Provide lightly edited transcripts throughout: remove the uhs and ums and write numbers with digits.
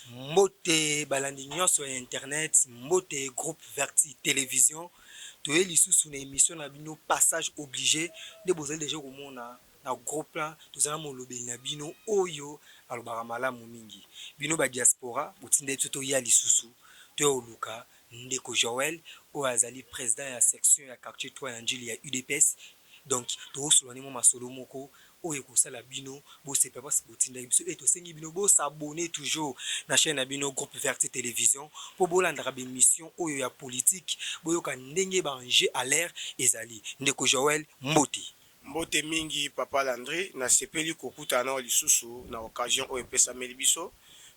Mbote balandi nyonso ya internet, mbote groupe Verti télévision. Toye lisusu na émission na bino passage obligé nde bozali déjà komona na groupe là tozala molobeli na bino oyo alobaka malamu mingi. Bino ba diaspora botinda biso toya lisusu toya oluka ndeko Joël oyo azali président ya section ya quartier 3 ya njili ya UDPS. Donc tozosolani mo masolo moko oyo kosala bino bosepa basi botinda biso et tosengi bino bosabone toujours na chaîne na bino groupe Verti télévision po bolandaka bémission oyo ya politique boyoka ndenge baenjeu à l'air ezali. Ndeko Joël mbote mbote mingi papa Landry na sepeli kokutana na lisusu na occasion oyo epesameli biso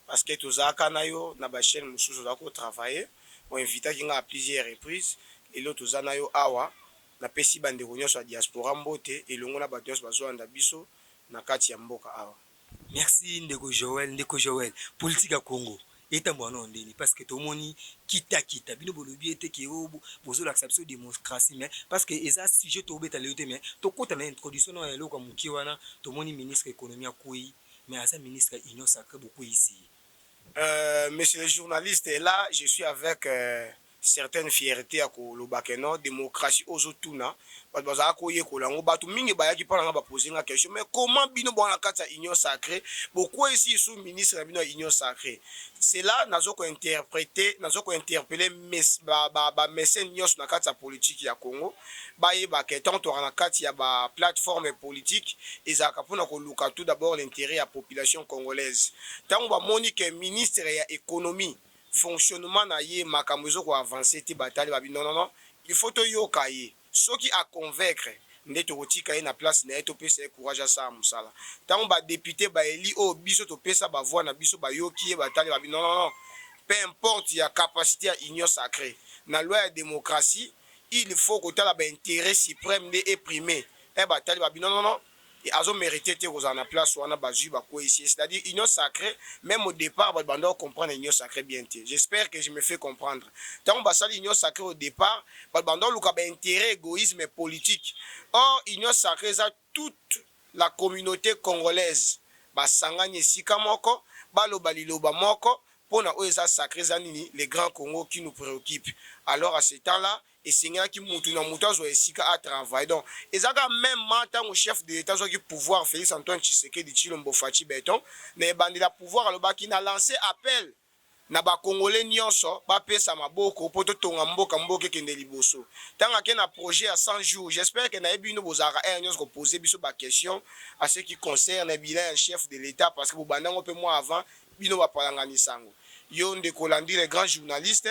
parce que tozalaka na yo na ba chaîne mosusu za ko travailler on invitaki nga à plusieurs reprises elo toza na yo awa na pesi bandeko nyonso ya diaspora mbote elongo na bato nyonso bazolanda biso na kati ya mboka awa. Merci ndeko Joël. Ndeko Joël, politique ya Congo etambo wana ndeni parce que tomoni kita bino bolobi ete ke bozo la biso démocratie mais parce que eza sujet to beta leute mais to kota na introduction na eloko muki wana tomoni ministre économie akoi mais asa ministre union sacrée beaucoup ici. Monsieur le journaliste, là je suis avec certaines fiertés à kolobakeno démocratie ozotuna bato bazala koye kolango bato mingi bayaki mpona nga baposer nga question mais comment bino bwana kati ya union sacrée pourquoi ici sous ministre na bino ya union sacrée c'est là nazo ko interpréter nazo ko interpeller ba mécène nyonso na kati ya politique ya Congo bayeba ke tant to na kati ya ba plateforme politique ezaka mpona koluka tout d'abord l'intérêt ya population congolaise tant ba moni ke ministre ya économie fonctionnement na ye makambo ezoko avancer te batali babi non il faut to yoka ye soki a convaincre nde tokotika ye na place na ye topesa ye courage asala mosala ntango badepute baeli oyo biso topesa bavoi na biso bayoki ye batali babi non peu importe ya capacité ya union sacrée na loi ya démocratie il faut kotala baintérêt suprême nde éprimé e batali babi non azo mérité te kozala na place wana bazwi bakwe ici c'est-à-dire union sacrée même au départ bando comprendre union sacrée bien te j'espère que je me fais comprendre tant basali union sacrée au départ bando luka ba intérêt égoïsme politique or union sacrée ça toute la communauté congolaise basangani esika moko baloba liloba moko pona oyo eza sacré za nini les grands Congo qui nous préoccupe alors à ce temps-là et Seigneur qui mutu na mutu azo esika à travailler donc ezaka même tant au chef de l'état qui pouvoir Félix Antoine Tshisekedi Tshilombo Fachi Beton na bandila pouvoir aloba qui na lancé appel na ba congolais nyonso ba pesa maboko poto tonga mboka kende liboso tanga ke na projet à 100 jours j'espère que na ebino bozaka nyonso ko poser biso ba question à ce qui concerne bilan chef de l'état parce que bobandango pe mois avant bino ba palangani sango yo ndeko Landry les grands journalistes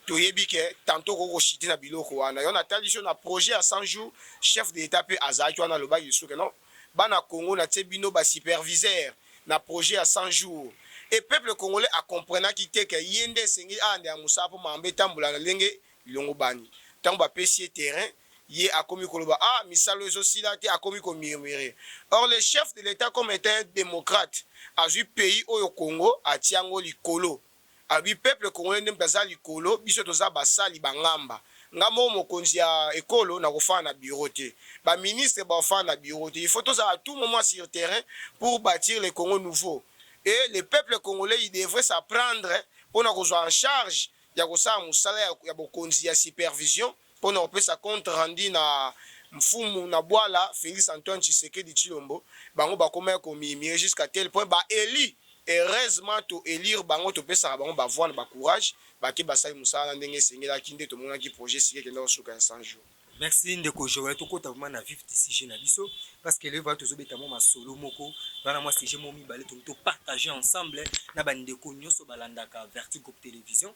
toyebi ke tantôt koko chiti na biloko wana yo na tradition na projet à 100 jours chef de l'état pe azaki wana loba yesu que non bana Congo na tebino ba superviseur na projet à 100 jours et peuple congolais a comprenant ki te ke yende sengi ande ya musapo mambe tambula na lenge bilongo bani tango ba pesi terrain ye akomi koloba misalo ezo sila te akomi ko murmurer or le chef de l'état comme étant un démocrate a vu pays oyo Congo atiango likolo abi peuple congolais ndem baza likolo biso toza basali bangamba ngamo mokonzi ya ekolo na kofana na bureau te ba ministre ba ofana na bureau te il faut toza à tout moment sur terrain pour bâtir le Congo nouveau et le peuple congolais il devrait s'apprendre pour na kozwa en charge ya kosala musala ya bokonzi ya supervision pour na kopesa compte rendu na mfumu na bwala Félix Antoine Tshisekedi Tshilombo bango bakoma komimir jusqu'à tel point ba eli heureusement to élire bango to pesa bango ba voix ba courage ba ke basali musala ndenge sengela kinde to mona ki projet sike kenda osuka 100 jours. Merci ndeko Joël to kota vraiment na vif sujet na biso parce que le va to zobeta mo masolo moko bana moi sujet mo mibale to partager ensemble na ba ndeko nyoso balandaka Verti Groupe télévision.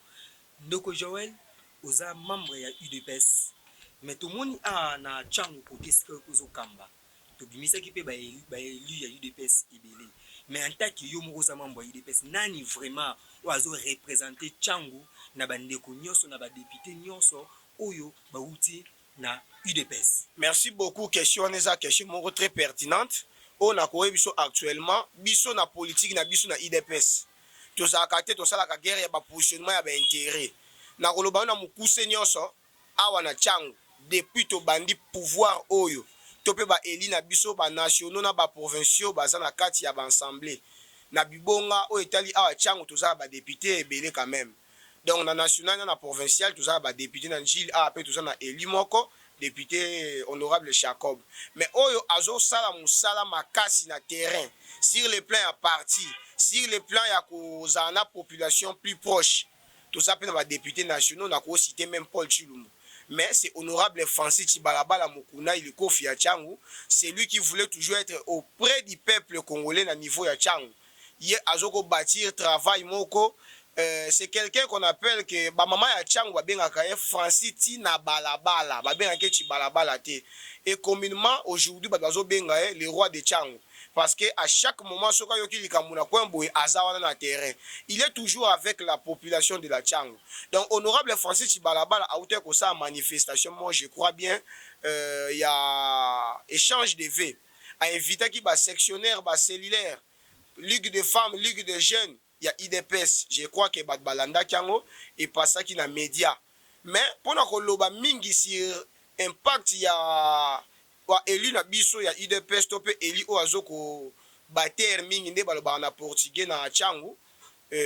Ndeko Joël oza membre ya UDPS mais to moni na changu côté ce que zo kamba to bimisa ki pe ba élu ya UDPS ibele mais en tant que yo moko za membre ya UDPS nani vraiment oazo représenter changu na ba ndeko nyoso na ba député nyoso oyo ba uti na UDPS. Merci beaucoup. Question neza question moko très pertinente. On a quoi biso actuellement biso na politique na biso na UDPS. To za kate to sala ka guerre ya ba positionnement ya ba intérêt. Na koloba na mukuse nyonso awa na changu depuis to bandi pouvoir oyo to pe ba eli na biso ba nationaux na ba provinciaux baza na kati ya ba assemblée. na bibonga o etali awa Tchango toza ba député ebele quand même. Donc na national na provincial toza ba député na Njili a pe toza na Eli moko député honorable Jacob. Mais oyo azo sala musala makasi na terrain sur le plan ya parti, sur le plan ya kozana population plus proche. Tout ça pe na ba député nationaux na ko citer même Paul Chilumbu. Mais c'est honorable Francis Chibalabala Mukuna, il est Kofi à Tchango. C'est lui qui voulait toujours être auprès du peuple congolais à niveau ya Tchango. Il a azoko bâtir travail moko. C'est quelqu'un qu'on appelle que ba maman ya Tchango ba bengaka Francis Tina Balabala, ba bengaka Chibalabala te. Et communément aujourd'hui ba bazo benga le roi de Tchango. Parce que à chaque moment, il est toujours avec la population de la Tchango. Donc, honorable Francis Chibalabala a été comme ça en manifestation. Moi, je crois bien, il y a échange de vœux. A invité qui va sectionnaire, va cellulaire, Ligue de femmes, Ligue de jeunes, il y a IDPS. Je crois que Bad Balanda Tchango et pas ça qui n'a média. Mais pour nous, loba mingi sur impact, il y a wa élu na biso ya IDPS topé élu o azoko bater mingi nde baloba na portugais na Tchango.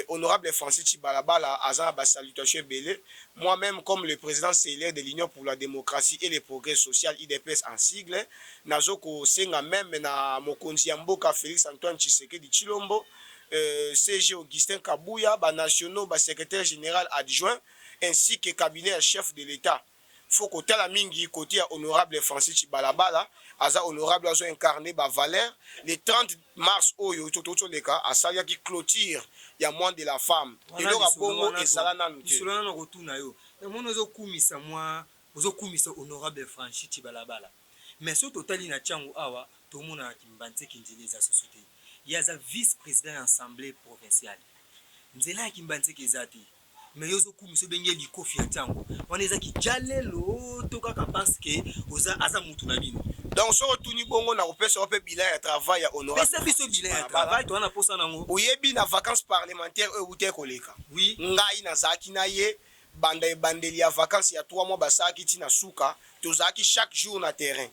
Honorable Francis Chibalabala azana ba salutation belé. Moi-même comme le président cellulaire de l'Union pour la démocratie et le progrès social IDPS en sigle, nazoko senga même na mokonzi ya mboka Félix Antoine Tshisekedi Tshilombo, CG Augustin Kabouya, ba nationaux, ba secrétaire général adjoint ainsi que cabinet chef de l'État. Faut que la mingi côté honorable Francis Chibalabala aza honorable azo incarné ba valeur le 30 mars oyo toto leka asalia qui clôture ya mois de la femme et le bongo ezala nanu te solana na rotuna yo mono zo kumisa moi ozo kumisa honorable Francis Chibalabala mais ce total na Tchango awa to mona kimbanze kinjili za société yaza vice président de l'assemblée provinciale nzela kimbanze kezati mais yozo kumisa benge likofi ya Tchango on ezaki jalelo to kaka parce que oza aza mutu na bino. Donc so tuni bongo na opesa ope bilan ya travail ya honorable. Pesa biso bilan ya travail to na posa nango. Oyebi na vacances parlementaires e ute koleka. Oui. Ngai na zaki na ye banda bandeli ya vacances ya 3 mois basaki ti na suka to zaki chaque jour na terrain.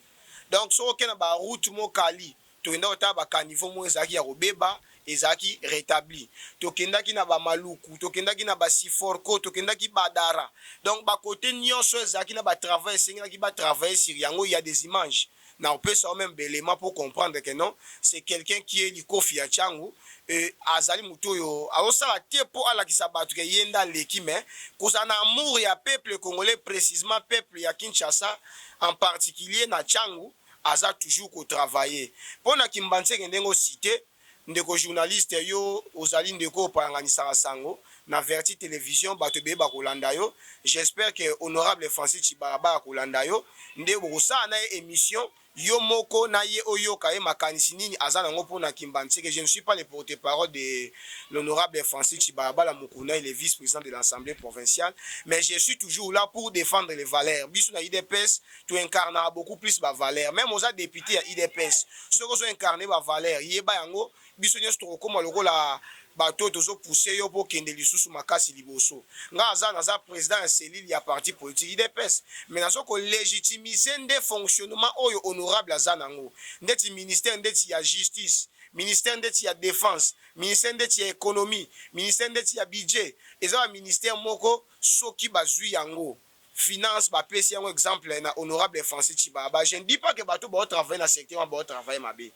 Donc so okena ba route mo kali to enda ota ba caniveau mo zaki ya robeba ezaki rétabli. Tokendaki na ba maluku, tokendaki na ba siforko, tokendaki badara. Donc ba côté nyonso ezaki na ba travail sengaki ba travailler sur yango, il y a des images. Na on peut ça même belément pour comprendre que non, c'est quelqu'un qui est likofi ya Tchango azali mutoyo aosala te po ala kisabatu ke yenda leki mais kozana amour ya peuple congolais précisément peuple ya Kinshasa en particulier na Tchango aza toujours ko travailler. Pona kimbanse ndengo cité ndeko journaliste yo ozali ndeko opanganisaka sango na Verti télévision bato be bakolanda yo. J'espère que honorable Francis Chibalabala kolanda yo nde bokosala na émission yo moko na ye oyo kaye makanisi nini azana ngo pona kimbantseke. Je ne suis pas le porte-parole de l'honorable Francis Chibalabala Mukuna, il est vice-président de l'Assemblée provinciale, mais je suis toujours là pour défendre les valeurs. Biso na IDPS tu incarnes beaucoup plus ba valeur. Même aux députés à IDPS ceux qui ont incarné ba valeur yeba yango biso nyos to koma lokola bato tozo pousser yo pour kende lisusu makasi liboso nga azana za président ya cellule ya parti politique IDPS mais nazo ko légitimiser nde fonctionnement oyo honorable azana ngo ndeti ministère ndeti ya justice ministère ndeti ya défense ministère ndeti ya économie ministère ndeti ya budget eza ministère moko soki bazui yango finance ba pesi yango exemple na honorable Francis Chibalabala. Je ne dis pas que bato ba travailler na secteur ba travailler mabe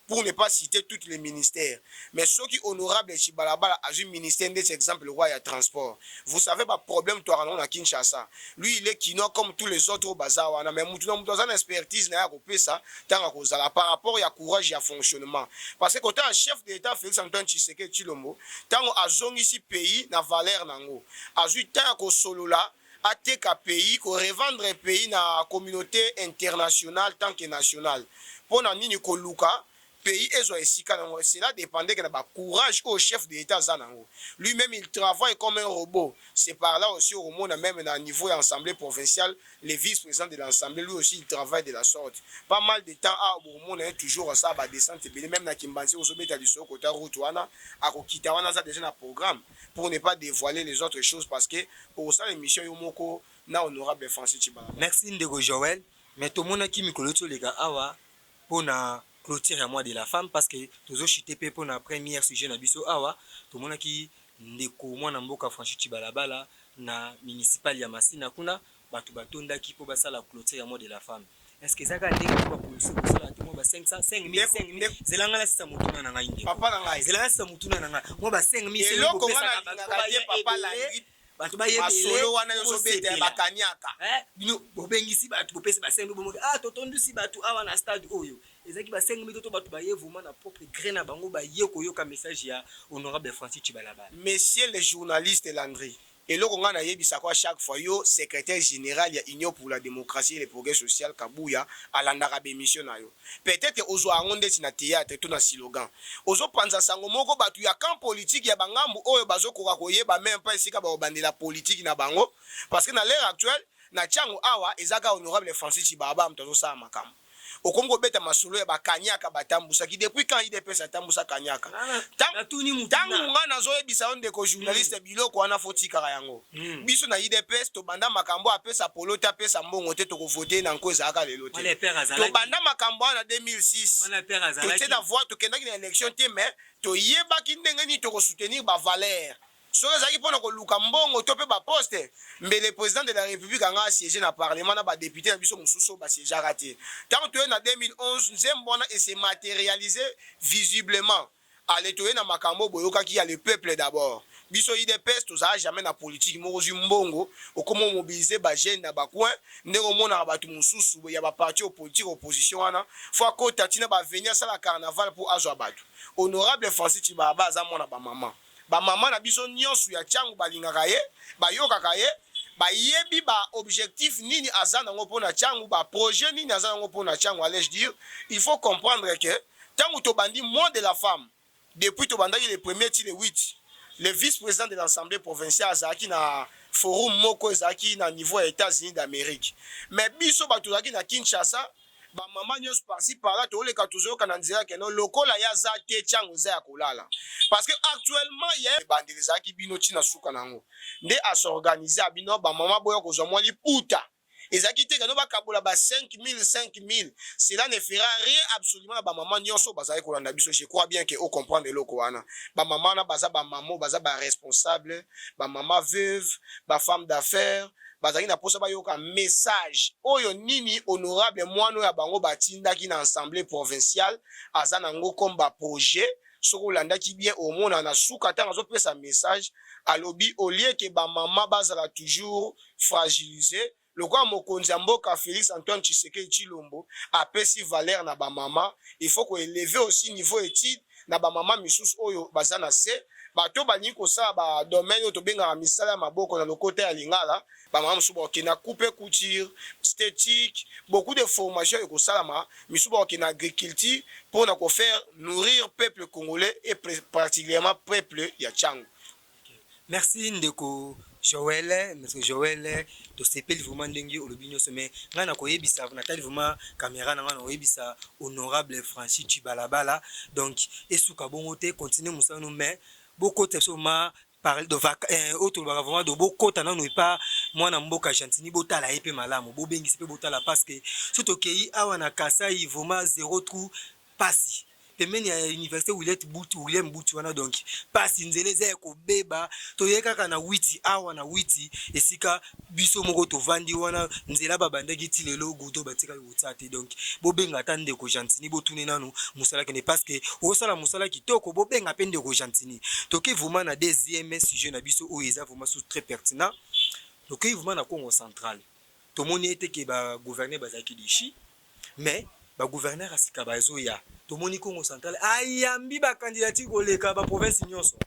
pour ne pas citer tous les ministères. Mais ce qui est honorable Chibalabala a un ministère des exemples, le roi et transport. Vous savez pas problème toi à Kinshasa. Lui il est kino comme tous les autres au bazar. Mais nous dans une expertise na ya ça tant à par rapport à courage et à fonctionnement. Parce que quand un chef d'État Félix Antoine Tshisekedi Tshilombo, tant a zone ici pays na valeur nango. A eu tant ko solo là a teka pays ko revendre pays na communauté internationale tant que nationale. Pour na nini ko luka pays ezo esika nango, cela dépendait que na ba courage au chef de l'État zanango. Lui-même il travaille comme un robot. C'est par là aussi au monde même à niveau de l'Assemblée provinciale, les vice-présidents de l'Assemblée lui aussi il travaille de la sorte. Pas mal de temps à au monde est toujours ça ba descente même na Kimbansi au sommet du soko ta route wana akokita wana ça déjà na programme pour ne pas dévoiler les autres choses parce que pour ça l'émission yomoko na honorable Francis Chibalabala. Merci Ndego Joël. Mais tout le monde qui mikolo to lega awa pona clôture ya mois de la femme parce que tozochite mpe mpo na première sujet na biso awa tomonaki ndeko mwana mboka Francis Chibalabala na municipal ya Masina kuna bato batondaki mpo basala clôture ya mois de la femme. Est-ce que ça ka ndenge ko police ko sala tout mo ba 500 5000 zelanga la sisa mutuna na ngai ndeko papa na ngai zelanga sisa mutuna na ngai mo ba 5000 c'est loko ngana ngaka papa la bato bayebele solo wana yo sobete bakanyaka bino bobengisi bato bopesi ba 5000 bomoki totondusi bato awa na stade oyo ezaki ba 5000 to bato baye vraiment na propre gré na bango baye koyoka message ya honorable Francis Chibalabala. Messieurs les journalistes Landry et loko ngana yebisa kwa chaque fois yo secrétaire général ya Union pour la démocratie et le progrès social Kabuya alandaka bémission na yo peut-être ozo angonde na théâtre to na slogan ozo panza sango moko batu ya camp politique ya bangambu oyo bazokoka koyeba même pas esika ba obandela politique na bango parce que na l'ère actuelle na chango awa ezaka honorable Francis Chibalabala mtozo sa makambo okongo beta masolo ya bakanyaka batambusa ki depuis quand IDPS atambusa kanyaka tangu ngana zoyebisa onde ko journaliste biloko wana fotika yango biso na IDPS to banda makambo apesa polota apesa mbongo te to ko voter na nko ezaka lelo te to banda makambo na 2006 to tena voix to kendaki na élection te mais to yebaki ndenge ni to ko soutenir ba valeur soki ezalaki mpona koluka mbongo to mpe baposte mbele président de la république anga asiége na parlement na badepute na biso mosusu oyo basiégeaka te ntango toye na 2011 nzembo wana ese matérialise visiblement ale toye na makambo boyokaki ya le peuple d'abord biso IDPS tozala jamais na politique moko ozwi mbongo okoma omobilize bajeune na bacoin ndenge omonaka bato mosusu ya baparti politique opposition wana fo akota ntina baveni asala carnaval mpo azwa bato honorable Francis Chibalabala aza mwana bamama bamama na biso nyonso ya changu balingaka ye bayokaka ye bayebi ba objectif nini aza nango mpona changu ba projet nini aza nango mpona changu allais-je dire il faut comprendre que tangu tobandi mois de la femme depuis tobandaki le premier ti le 8 le vice-président de l'Assemblée provinciale azalaki na forum moko ezalaki na niveau ya États-Unis d'Amérique mais biso bato tozalaki na Kinshasa ba mama nyonso parci par là toleka tozoyoka na nzela keno lokola ya za te chango za ya kolala parce que actuellement il y a bandeliza ki bino tina suka nango nde asorganiser bino ba mama boyo kozwa mwa liputa ezaki te keno bakabola ba 5000 cela ne fera rien absolument ba mama nyonso bazali kolanda biso je crois bien que au comprendre loko wana ba mama na baza ba mamo baza ba responsable ba mama veuve ba femme d'affaires bazali na posa bayoka message oyo nini honorable mwano ya bango batindaki na assemblée provinciale aza nango comme ba projet soko landaki bien omona na suka tanga zo pesa message alobi au lieu que ba mama bazala toujours fragilisé le quoi mokonzi ya mboka Félix Antoine Tshisekedi Tshilombo apesi valeur na ba mama il faut ko élever aussi niveau étude na ba mama misusu oyo bazana se bato balingi kosala ba domaine oyo tobengaka misala ya maboko na lokota ya lingala bamama misusu bakokende na coupe couture esthétique beaucoup de formation ekosalama misusu bakokende na agriculture mpona kofaire nourrir peuple congolais et particulièrement peuple ya Tchango. Merci ndeko Joël, monsieur Joël, to sepeli vraiment ndenge olobi nyonso mais nga na koyebisa natali vraiment caméra na nga na koyebisa honorable Francis Chibalabala donc esuka bongo te continuer musano mais beaucoup de soma parler de autre vraiment de beaucoup tana no pas mwana mboka Argentine botala epe malamu bobengisi pe botala parce que surtout kei awa na Kasai vraiment zéro trou passi pemeni ya université William Butu wana donc pasi nzele za ko beba to yeka na witi awa na witi esika biso moko to vandi wana nzela babandaki ti lelo gudo batika utsate donc bobenga tande ko Argentine botune nanu musala kene parce que osala musala kitoko bobenga pende ko Argentine to ke vraiment na deuxième sujet na biso o eza vraiment très pertinent to ke vraiment na Congo central to moni ete ke ba gouverner bazaki dishi mais ba gouverneur asika bazoya to moni Congo central ayambi ba candidature koleka ba province nyonso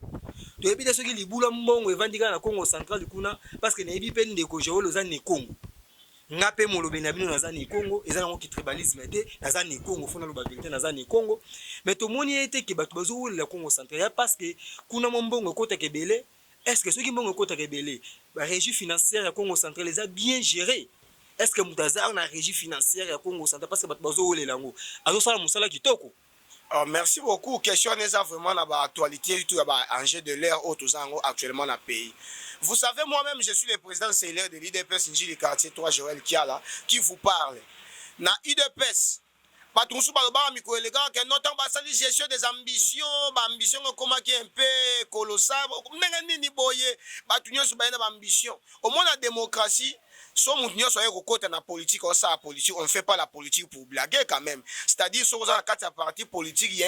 to ebide soki libula mbongo evandika na Congo central kuna parce que na ebi pe ndeko Joël oza ne Congo ngape molobe na bino naza ne Congo eza nango ki tribalisme te naza ne Congo fona loba vérité naza ne Congo mais to moni ete ke bato bazo la Congo central ya parce que kuna mbongo kota kebele est-ce que soki mbongo kota kebele ba régie financière ya Congo central les a bien géré. Est-ce que Moutazar na régie financière ya Congo central parce que bazo ole lango azo sala musala kitoko. Merci beaucoup. Question n'est vraiment dans l'actualité, tout enjeu de l'ère actuellement dans le pays. Vous savez, moi-même, je suis le président CLR de l'IDPS Njili quartier 3 Joël Kiala qui vous parle. Dans l'IDPS, bato mosusu balobaka mikolo elekaka ke non ntango basali gestion des ambitions baambition ekomaki un peu colossal ndenge nini boye bato nyonso baye na baambition omona démocratie so moto nyonso aye kokota na politique osala politique on ne fait pas la politique pour blaguer quand même c'est-à-dire so oza na kati ya parti politique il y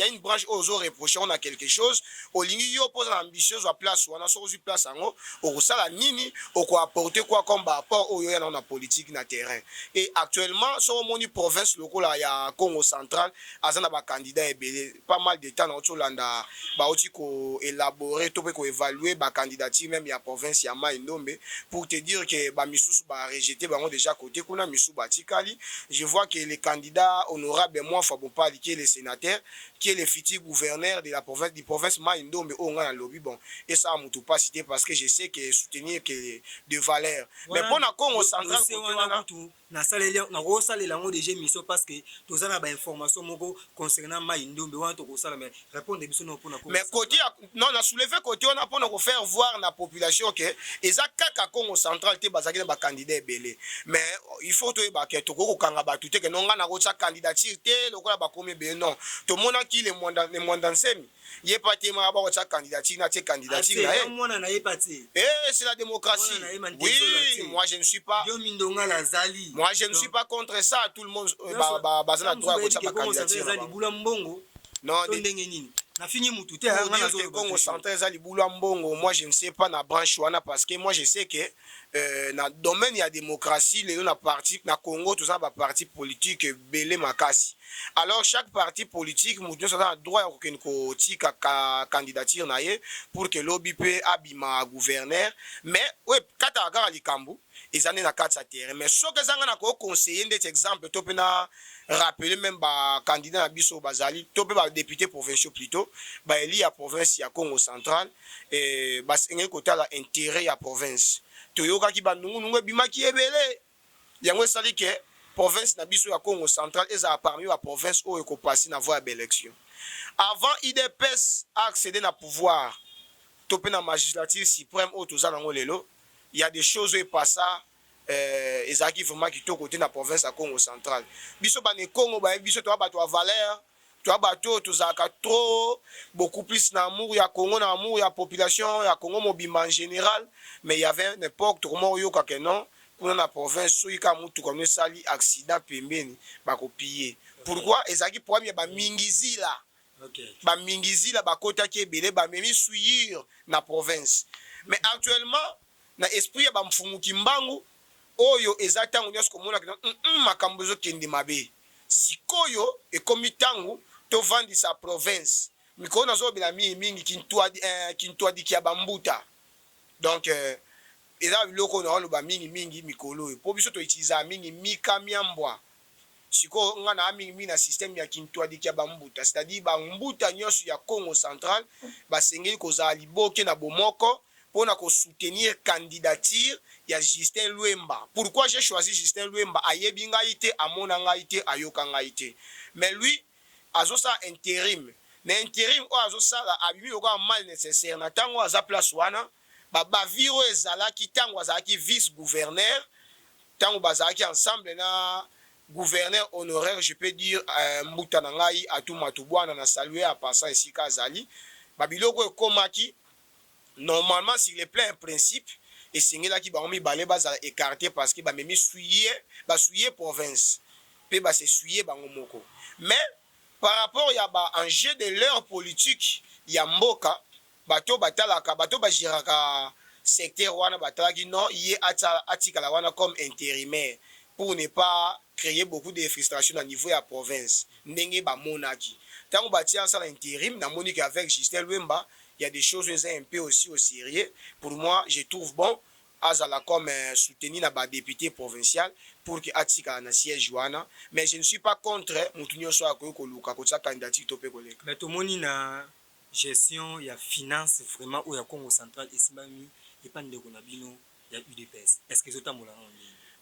a une branche oyo ozoreproche on a quelque chose olingi yo mpoza na ambition ozwa place wana so ozwi place yango okosala nini okoapporte quoi comme baapport oyo oya nango na politique na terrain et actuellement so omoni province lokola ya Congo central aza na bacandidat ebele pas mal de temps na oti olanda baoti koélabore to mpe koévalue bacandidature même ya province ya Mai Ndombe pour te dire que bamisusu ba rejeté bango déjà côté kuna misu batikali. Je vois que le candidat honorable moi Fabopali qui est le sénateur qui est le futur gouverneur de la province Mai Ndombe au nga na lobby bon et ça mutu pas cité parce que je sais que soutenir que de valeur mais pour na Congo central na salela na ko salela ngo déjà mission parce que toza na ba information moko concernant Mai Ndombe wana to ko sala mais répondre biso no pona mais côté non na soulever côté on a pour nous faire voir la population que eza kaka Congo central te bazaki na ba candidat ebele mais il faut to ba ke to ko kanga ba tuté que non nga na ko sa candidature te lokola ba komi be non to mona ki le monde ensemi yé pas te ma ba ko sa candidature na te candidature na mona na yé pas te c'est la démocratie oui moi je ne suis pas yo mindonga la zali moi je ne suis pas contre ça tout le monde bazana droit ko sa candidature na libula mbongo non ndenge nini na fini mutu te nga na zo Congo central za libula mbongo moi je ne sais pas na branche wana parce que moi je sais que na domaine ya démocratie lelo na parti na Congo tout ça ba parti politique belé makasi alors chaque parti politique mutu ça a droit ya ko tika candidature na ye pour que lobby pe abima gouverneur mais ouais kata ga likambu ezane na kati ya terrain mais soki ezanga na ko conseiller ndeti exemple to pe na rappeler même ba candidat na biso bazali to pe ba député provinciaux plutôt ba eli ya province ya Congo central et ba sengeli kotala intérêt ya province to yoka ki ba nungu ebimaki ebele yango esali ke province na biso ya Congo central eza parmi ba province oyo ko passer na voie ya élection avant IDPS accéder na pouvoir to pe na magistrature suprême oyo toza nango lelo il y a des choses où passa ezaki vraiment qui to côté na province à Congo central biso bane Congo ba biso to ba to valeur to ba to zaka trop beaucoup plus na amour ya Congo na amour ya population ya Congo mobimba en général mais il y avait une époque tout comment yo ka que non kuna na province so ika mutu comme sali accident pembeni ba ko piller pourquoi ezaki problème ba mingizila ba mingizila ba kota ki ebele ba memi suir na province mais actuellement na esprit ya ba mfumuki mbangu oyo eza tango nyonso komona ke makambo ezokende mabe sikoyo ekomi tango tovandisa province mikolo nazobela mingi kintwadi ya bambuta donc eza biloko na oloba mingi mikolo oyo po biso toutiliza mingi mika miambwa sikoyo nga na mingi na système ya kintwadi ya bambuta c'est-à-dire bambuta nyonso ya Congo central basengeli kozala liboke na bomoko pour soutenir candidature ya Justin Luemba. Pourquoi j'ai choisi Justin Luemba? Ayebi ngai te, amona ngai te, ayoka ngai te. Mais lui, azosa intérim. Na intérim o azosa la abimi yoko mal nécessaire. Na tango aza place wana, ba viro ezalaki tango azalaki vice-gouverneur, tango bazalaki ensemble na gouverneur honoraire, je peux dire Mbuta na ngai atu matubwana na saluer à passant ici kazali. Ba biloko ekomaki normalement sur le plein principe et singela ki ba mi balé bazala écarté parce que ba memi souiller province pe ba se souiller bango moko mais par rapport ya ba enjeu de leur politique ya mboka bato batalaka bato bajiraka secteur wana batalaki non yé atika la wana comme intérimaire pour ne pas créer beaucoup de frustration au niveau ya province ndenge ba monaki tango batia ça l'intérim na monique avec Justin Luemba. Il y a des choses un peu aussi au sérieux. Pour moi, je trouve bon, Azala comme soutenir la député provincial pour que Atika na siège Joana. Mais je ne suis pas contre Moutounio soit Koluka, pour sa candidature topé collègue. Mais tout le monde na gestion, il y a finance vraiment où il y a Congo central et Simami et pas de Konabino, il y a UDPS. Est-ce que c'est un moulin?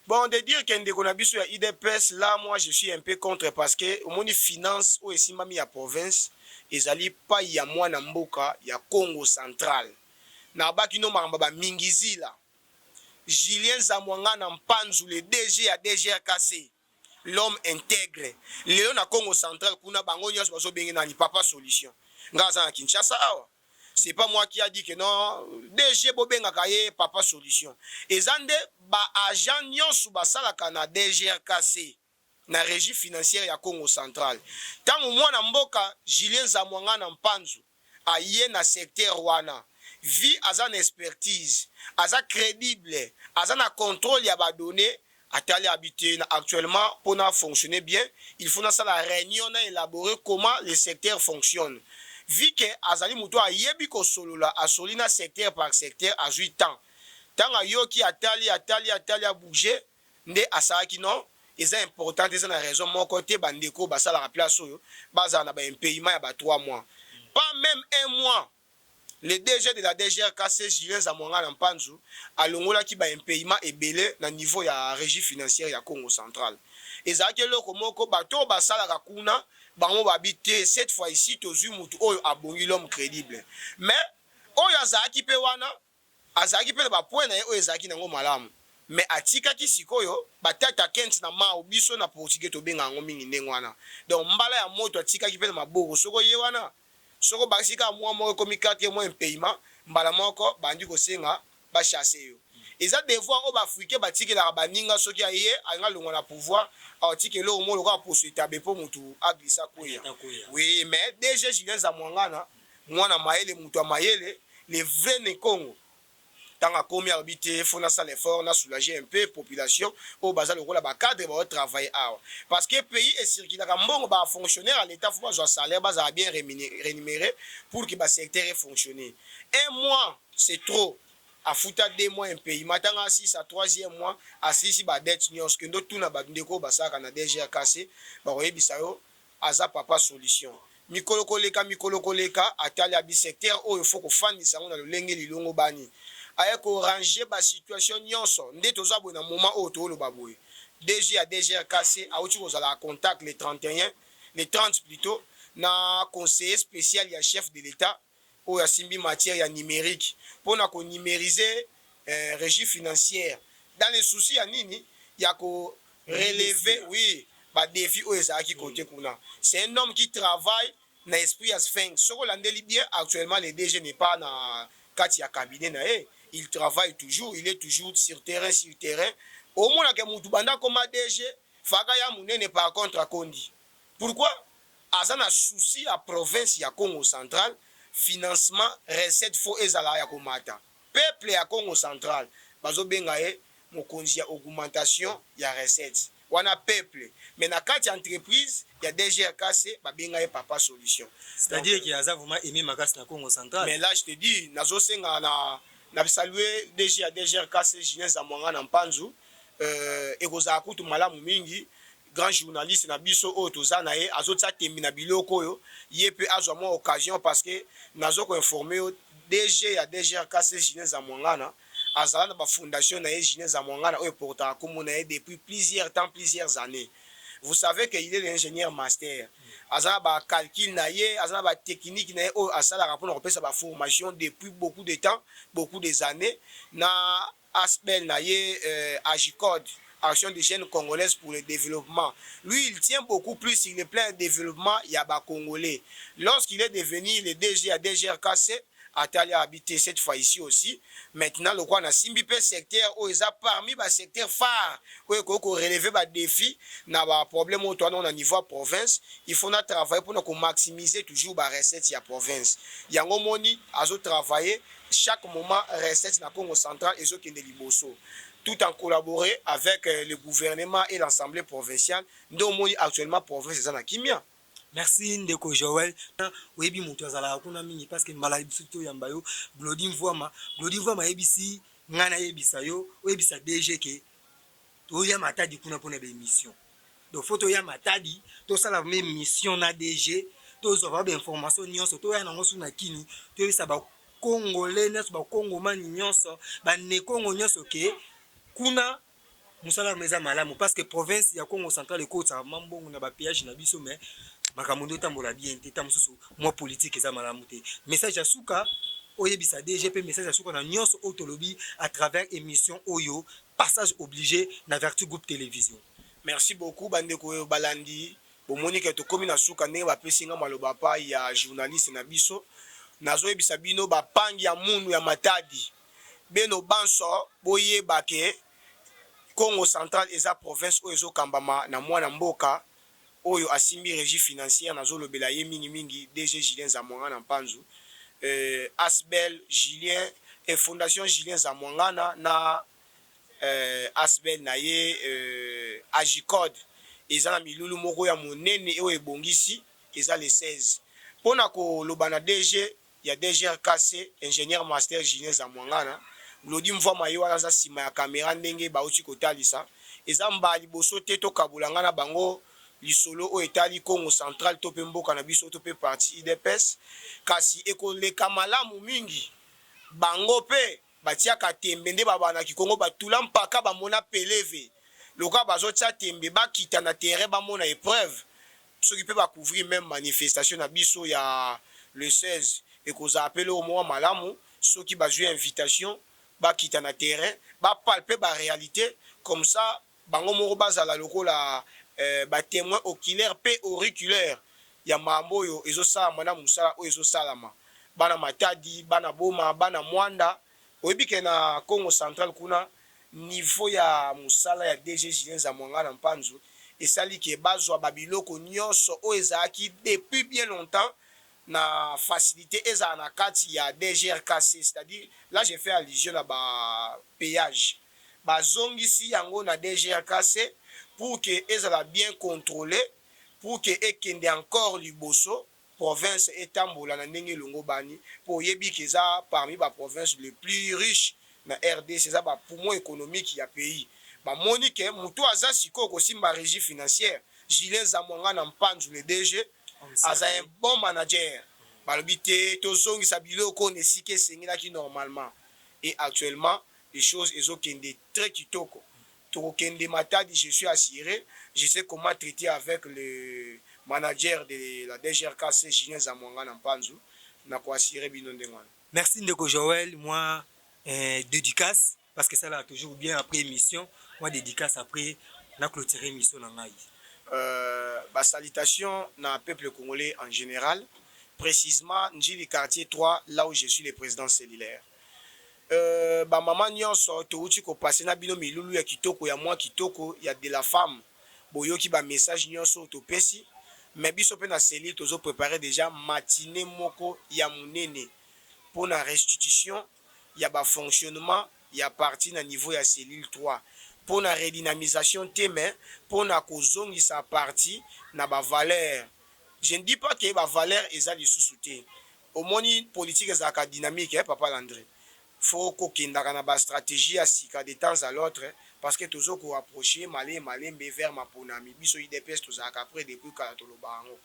Bon, de dire qu'il y a des Konabis sur UDPS, là, moi, je suis un peu contre parce que au monde finance où Simami à province. Ezali pa ya mwana mboka ya Congo central na baki no mamba mingizila Julien Zamwanga na Mpanzu le DG ya DGRKC l'homme intègre. Léon na Congo central, kuna bango nyos baso bengi nani papa solution. Ngaza na Kinshasa awa. C'est pas moi qui a dit que non, DG Bobenga kaye papa solution. Ezande ba agent nyos basala kana DGRKC na régie financière ya Congo central. Tango mwana mboka Julien Zamwanga na Mpanzu aye na secteur wana. Vi azan expertise, azan crédible, azan na contrôle ya ba données. Atali habité actuellement pour fonctionner bien, il faut dans la réunion élaborer comment le secteur fonctionne. Vu que azali muto a yebi ko solo la asolina secteur par secteur à 8 ans. Tant a yo qui atali a bouger, nde asaki non, c'est important, c'est la raison mon côté bandeko basala la place yo, baza na ba un paiement ya ba 3 mois. Pas même 1 mois. Le DG de la DGRKC Julien Zamwanga na Mpanzu alongola ki ba un paiement ebele na niveau ya régie financière ya Congo central. Ezaki loko moko bato basala ka kuna bango babité cette fois ici tozu mutu oyo abongi l'homme crédible. Mais oyo azaki pe wana azaki pe ba point na oyo ezaki nango malamu. Mais atika ki sikoyo batata kent na ma obiso na portugais to benga ngo mingi ndengwana. Donc mbala ya moto atika ki pe maboko soko ye wana. Soko basika mwa moko komi 4 mois paiement mbala moko bandi ko senga ba chasser yo. Eza devoir o ba africain batiki la baninga soki aye anga longo na pouvoir atiki lo mo loka poursuite abepo mutu aglisa koya. Oui, mais DG Julien Zamwanga na mwana mayele mutu mayele les vrais ne Congo. Tant à combien habité, faut na sale effort, na soulager un peu population au bazar le rôle ba cadre ba travailler parce que pays est circulé ka mbongo ba fonctionnaire à l'état faut ba salaire ba bien rémunéré pour que ba secteur fonctionner. 1 mois c'est trop. A fouta 2 mois un pays matanga 6 à 3e mois à 6 ba dette nyos que ndo tuna ba ndeko ba saka na DGRKC ba oyebisa yo aza papa solution. Mikolo koleka atali abi secteur o il faut ko fandisa na lolenge lilongo bani. Aye ko ranger ba situation nyonso nde toza bo na moment o to lo baboye DG à DGRKC a outi kozala contact les 31 les 30 plutôt na conseiller spécial ya chef de l'état o ya simbi matière ya numérique pour na ko numériser régie financière dans les soucis ya nini ya ko relever oui ba défi o ezaki côté kuna. C'est un homme qui travaille na esprit à sphinx soko landeli bien actuellement le DG n'est pas na kati ya cabinet na il travaille toujours, il est toujours sur terrain. Au moins, que Moutubanda comme DG, Fagaya Mounene par contre à Kondi. Pourquoi? Azana souci à province ya Congo central, financement, recette faux ezala ya komata. Peuple ya Congo central, bazo bengaye, mokonzi ya augmentation ya recette. Wana peuple. Mais na kati entreprise, ya DGRKC, ba bengaye papa solution. C'est-à-dire qu'il y a vraiment aimé Makas na Congo central. Mais là, je te dis, nazo senga na salué DG à DGRKC Julien Zamwanga na Mpanzu et koza kutu malamu mingi grand journaliste na biso o tozana ye azotsa tembi na biloko yo ye pe azwa mo occasion parce que nazo ko informer DG à DGRKC Julien Zamwanga na azala na ba fondation na ye Julien Zamwanga na o porta comme na ye depuis plusieurs années. Vous savez qu'il est l'ingénieur master. Azana ba calcul na ye, azana ba technique na ye, azala rapport na sa ba formation depuis beaucoup de temps, beaucoup des années. Na aspect na ye Agicode, Action des jeunes congolaises pour le développement. Lui, il tient beaucoup plus sur le plan de développement yaba congolais. Lorsqu'il est devenu le DG à DGRKC, Atali a habité cette fois ici aussi. Maintenant, le roi n'a simbi pe secteur où ils a parmi les secteurs phares où il faut relever les défis, n'a pas problème au niveau province. Il faut travailler pour maximiser toujours les recettes de la province. Il y a un moment où travailler chaque moment recettes dans le Congo central et ceux qui sont liboso. Tout en collaborer avec le gouvernement et l'Assemblée provinciale. Nous actuellement province de Kimia. Merci Ndeko Joël. Oyebi mutu azala kuna mingi parce que maladi biso yamba yo Glody Mvwama yebisi ngana yebisa yo oyebisa DG ke to ya matadi kuna pona be mission. Donc photo ya matadi to sala même mission na DG to zo ba information nyonso to ya nango suna kini to yebisa ba congolais nyonso ba congomani nyonso ba ne Congo nyonso ke kuna musala meza malamu parce que province ya Congo central ekota mambongo na ba péage na biso mais makamondo tambola bien teta mususu moi politique eza malamu te message ya suka oyebisa DGP message ya suka na nyonso autolobi à travers émission oyo passage obligé na vertu groupe télévision. Merci beaucoup bandeko balandi. Bomoni ke tokomi na suka ndenge bapesi nga maloba pa ya journaliste na biso. Nazoyebisa bino bapangi ya munu ya matadi. Beno banso boyeba ke Congo Central eza province oyo ezokambama na mwana mboka oyo asimbi régie financière nazolobela ye mingi mingi DG Julien Zamwanga na Mpanzu. Asbel Julien et Fondation Julien Zamwangana na Asbel na ye Agicode eza na milulu moko ya monene oyo ebongisi eza le 16 mpona koloba na DG ya DGRKC ingénieur master Julien Zamwangana Glodi mvama ye wana za sima ya kamera ndenge bauti kotalisa eza mba liboso te tokabulanga na bango lisolo o etali Congo Central to pe mboka na biso to pe parti IDPS kasi ekoleka malamu mingi bango pe batiaka tembe nde babanaki Kongo batula mpaka bamona peleve loka bazotia tembe bakita na terrain bamona épreuve soki pe bacouvrir même manifestation na biso ya le 16 ekoza apele au mois malamu soki bazwi invitation bakita na terrain bapalpe ba réalité comme ça bango moko bazala lokola ba témoin oculaire pe auriculaire ya mambo oyo ezosala na musala oyo ezosalama bana matadi bana boma bana mwanda oyebike na Congo Central kuna niveau ya musala ya DG Julien Zamwanga na Mpanzu esali ke bazwa babiloko nyonso oyo ezalaki depuis bien longtemps na facilité eza na kati ya DGRKC, c'est-à-dire là j'ai fait allusion à ba péage bazongisi yango na DGRKC pour que ezala bien contrôlé pour que ekende encore liboso province etambola na ndenge longo bani pour yebi que ça parmi ba province les plus riches na RDC ça ba poumon économique ya pays ba monique mutu aza siko ko simba régie financière Julien Zamwanga na Mpanzu le DG aza un bon manager balobi te tozongisa biloko nesike esengilaki normalement et actuellement les choses ezokende très kitoko tokokende matadi je suis assuré je sais comment traiter avec le manager de la DGRKC Julien Zamwanga na Mpanzu na koassurer bino ndenge wana. Merci Ndeko Joël, moi dédicace parce que ça là toujours bien après émission, moi dédicace après na clôturer émission na ngai. Salutation na peuple congolais en général, précisément Njili quartier 3 là où je suis le président cellulaire. Maman nyonso touti ko passer na bino milulu ya kitoko ya moi kitoko ya de la femme boyoki ba message nyonso to pesi mais biso pe na cellule tozo préparer déjà matinée moko ya munene pour la restitution ya ba fonctionnement ya parti na niveau ya cellule 3 pour la redynamisation témen pour na kozongisa parti na ba valeur. Je ne dis pas que ba valeur eza lisusu te omoni politique ezaka dynamique papa Landré faut kokendaka na ba stratégie ya sika de temps à l'autre parce que toujours ko approcher malembe vers maponami biso IDPS tozaka après depuis kala toloba ngo.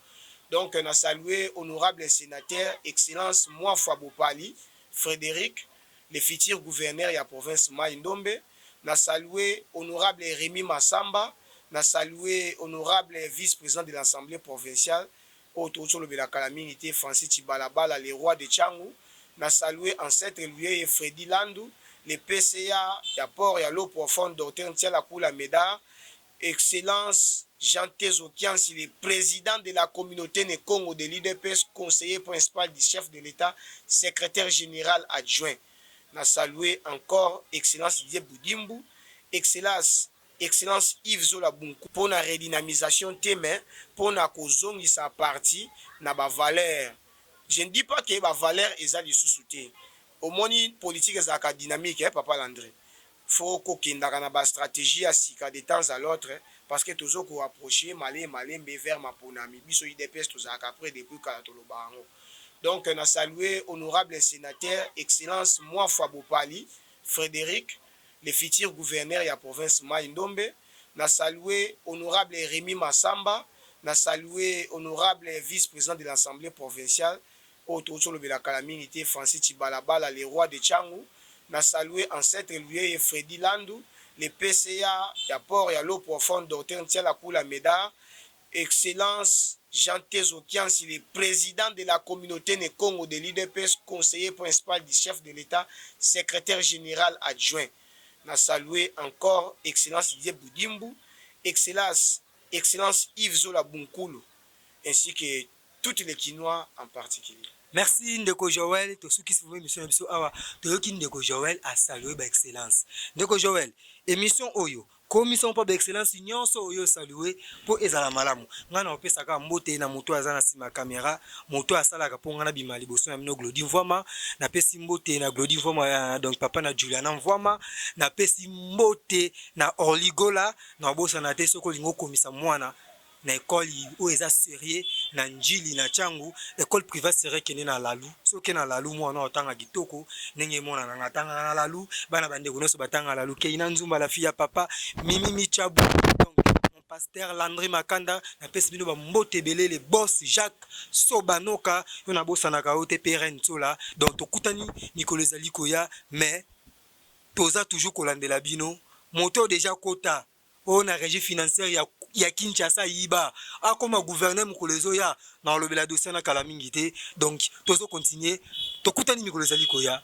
Donc na saluer honorable sénateur excellence moi Fabopali Frédéric le futur gouverneur ya province Mai Ndombe na saluer honorable Rémi Massamba na saluer honorable vice-président de l'Assemblée provinciale autour le la calamité Francis Tibalabala le roi de Tchangou na saluer ancêtre lui Freddy Landou le PCA ya port ya l'eau profonde docteur Ntiala Kula Meda excellence Jean Tezokian, le président de la communauté de Congo de l'IDPS, conseiller principal du chef de l'État, secrétaire général adjoint. Na salué encore excellence Didier Boudimbu, excellence Yves Zola Bunku pour la redynamisation témen pour la kozongi sa partie na ba valeur. Je ne dis pas que ba valeur eza lisusu. Au moni politique ezaka dynamique papa Landré. Faut kokendaka na ba stratégie à sika de temps à l'autre parce que toujours ko approcher malembe vers maponami biso IDPS tozaka après depuis kala toloba ngo. Donc na saluer honorable sénateur excellence moi Fabopali Frédéric le futur gouverneur ya province Mai Ndombe na saluer honorable Rémi Massamba na saluer honorable vice-président de l'Assemblée provinciale autour de la calamité Francis Tibalabala le roi de Tchangou na saluer ancêtre lui Freddy Landou le PCA ya port ya l'eau profonde docteur Ntiala Kula Meda excellence Jean Tezokian, le président de la communauté de Congo de l'IDPS, conseiller principal du chef de l'État, secrétaire général adjoint. Na salué encore excellence Didier Boudimbu, Excellence Yves Zola Bunkulu, ainsi que toutes les Quinois en particulier. Merci Ndeko Joël, to suki sivu émission na biso awa, toyoki Ndeko Joël a saluer ba excellence. Ndeko Joël, émission oyo, commission pa ba excellence nyonso oyo saluer po ezala malamu. Ngana opesaka mbote na moto azana sima caméra, moto asalaka po ngana bima liboso na mino Glody Mvwama, na pesi mbote na Glody Mvwama donc papa na Juliana Mvwama, na pesi mbote na Orligola, na bosa na te soko lingo komisa mwana. Na école où eza sérieux na njili na changu école privée sérieux kene na lalu soki na lalu mwana otanga kitoko ndenge mona na tanga na lalu bana bande kunoso batanga lalu ke ina nzumba la fille ya papa Mimi Michabu donc mon pasteur Landry Makanda na pesi bino ba mbote belele boss Jacques Sobanoka yo na bossa na kaote peren tola donc tokutani mikolo ezali koya mais toza toujours kolandela bino moto déjà kota on a régie financière ya Kinshasa yiba akoma gouverneur mukolezo ya na lobela dossier na kala mingi te donc tozo continuer tokutani mikolo ezali koya